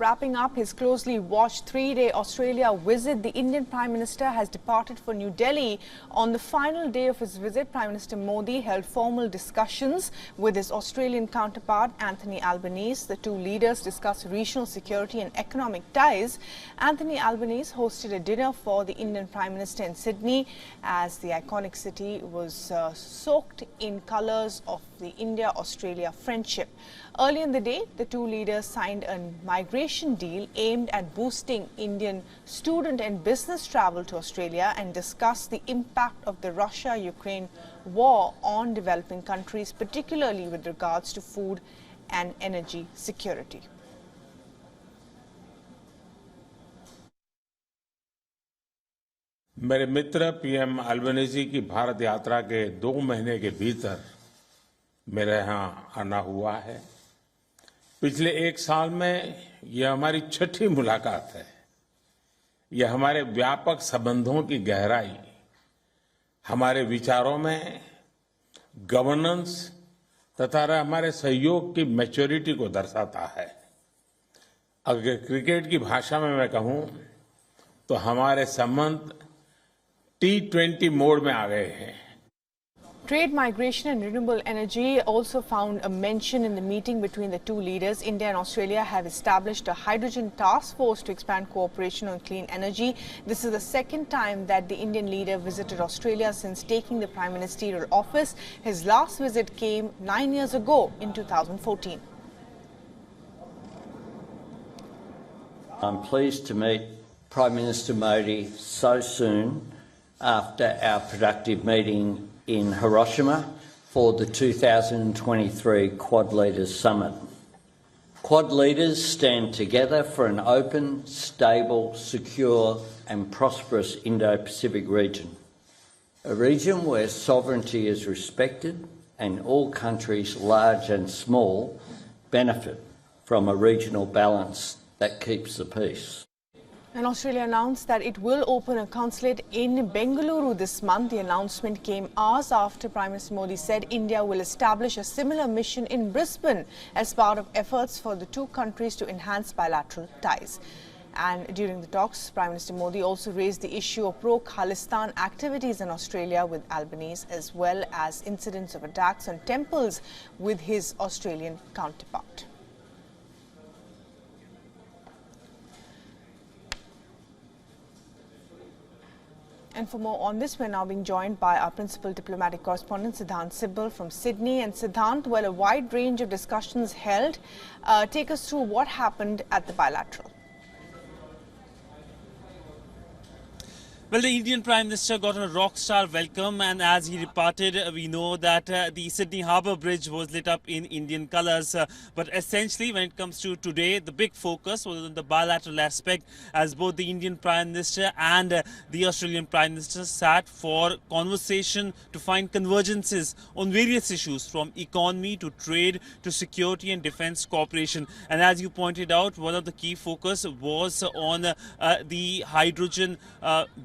Wrapping up his closely watched three-day Australia visit, the Indian Prime Minister has departed for New Delhi. On the final day of his visit, Prime Minister Modi held formal discussions with his Australian counterpart, Anthony Albanese. The two leaders discussed regional security and economic ties. Anthony Albanese hosted a dinner for the Indian Prime Minister in Sydney as the iconic city was soaked in colours of the India-Australia friendship. Early in the day, the two leaders signed a migration deal aimed at boosting Indian student and business travel to Australia and discussed the impact of the Russia-Ukraine war on developing countries, particularly with regards to food and energy security. मेरे मित्र PM Albanese की भारत यात्रा के 2 महीने के भीतर मेरे यहाँ आना हुआ है। पिछले 1 साल में यह हमारी 6ठी मुलाकात है। यह हमारे व्यापक संबंधों की गहराई, हमारे विचारों में गवर्नेंस तथा हमारे सहयोग की मैच्योरिटी को दर्शाता है। अगर क्रिकेट की भाषा में मैं कहूं तो हमारे संबंध T20 मोड में आ गए हैं। Trade, migration and renewable energy also found a mention in the meeting between the two leaders. India and Australia have established a hydrogen task force to expand cooperation on clean energy. This is the second time that the Indian leader visited Australia since taking the prime ministerial office. His last visit came 9 years ago in 2014. I'm pleased to meet Prime Minister Modi so soon after our productive meeting in Hiroshima for the 2023 Quad Leaders Summit. Quad leaders stand together for an open, stable, secure and prosperous Indo-Pacific region, a region where sovereignty is respected and all countries, large and small, benefit from a regional balance that keeps the peace. And Australia announced that it will open a consulate in Bengaluru this month. The announcement came hours after Prime Minister Modi said India will establish a similar mission in Brisbane as part of efforts for the two countries to enhance bilateral ties. And during the talks, Prime Minister Modi also raised the issue of pro-Khalistan activities in Australia with Albanese, as well as incidents of attacks on temples with his Australian counterpart. And for more on this, we're now being joined by our principal diplomatic correspondent, Siddhant Sibbal from Sydney. And Siddhant, well, a wide range of discussions held. Take us through what happened at the bilateral. Well, the Indian Prime Minister got a rock-star welcome, and as he departed, we know that the Sydney Harbour Bridge was lit up in Indian colours. But essentially, when it comes to today, the big focus was on the bilateral aspect, as both the Indian Prime Minister and the Australian Prime Minister sat for conversation to find convergences on various issues, from economy to trade to security and defence cooperation. And as you pointed out, one of the key focus was on the hydrogen,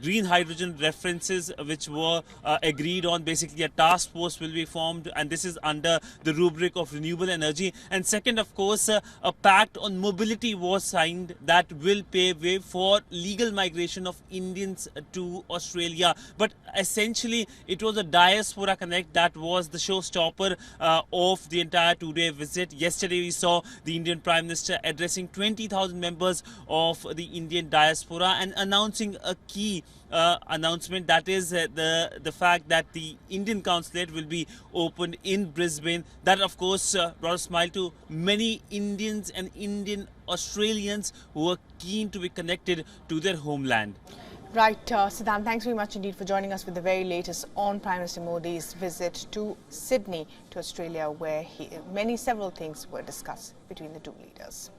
green hydrogen references which were agreed on. Basically, a task force will be formed, and this is under the rubric of renewable energy. And second, of course, a pact on mobility was signed that will pave way for legal migration of Indians to Australia. But essentially, it was a diaspora connect that was the showstopper of the entire two-day visit. Yesterday, we saw the Indian Prime Minister addressing 20,000 members of the Indian diaspora and announcing a key announcement, that is the fact that the Indian consulate will be opened in Brisbane. That, of course, brought a smile to many Indians and Indian Australians who are keen to be connected to their homeland. Right, Siddhant, thanks very much indeed for joining us with the very latest on Prime Minister Modi's visit to Sydney, to Australia, where several things were discussed between the two leaders.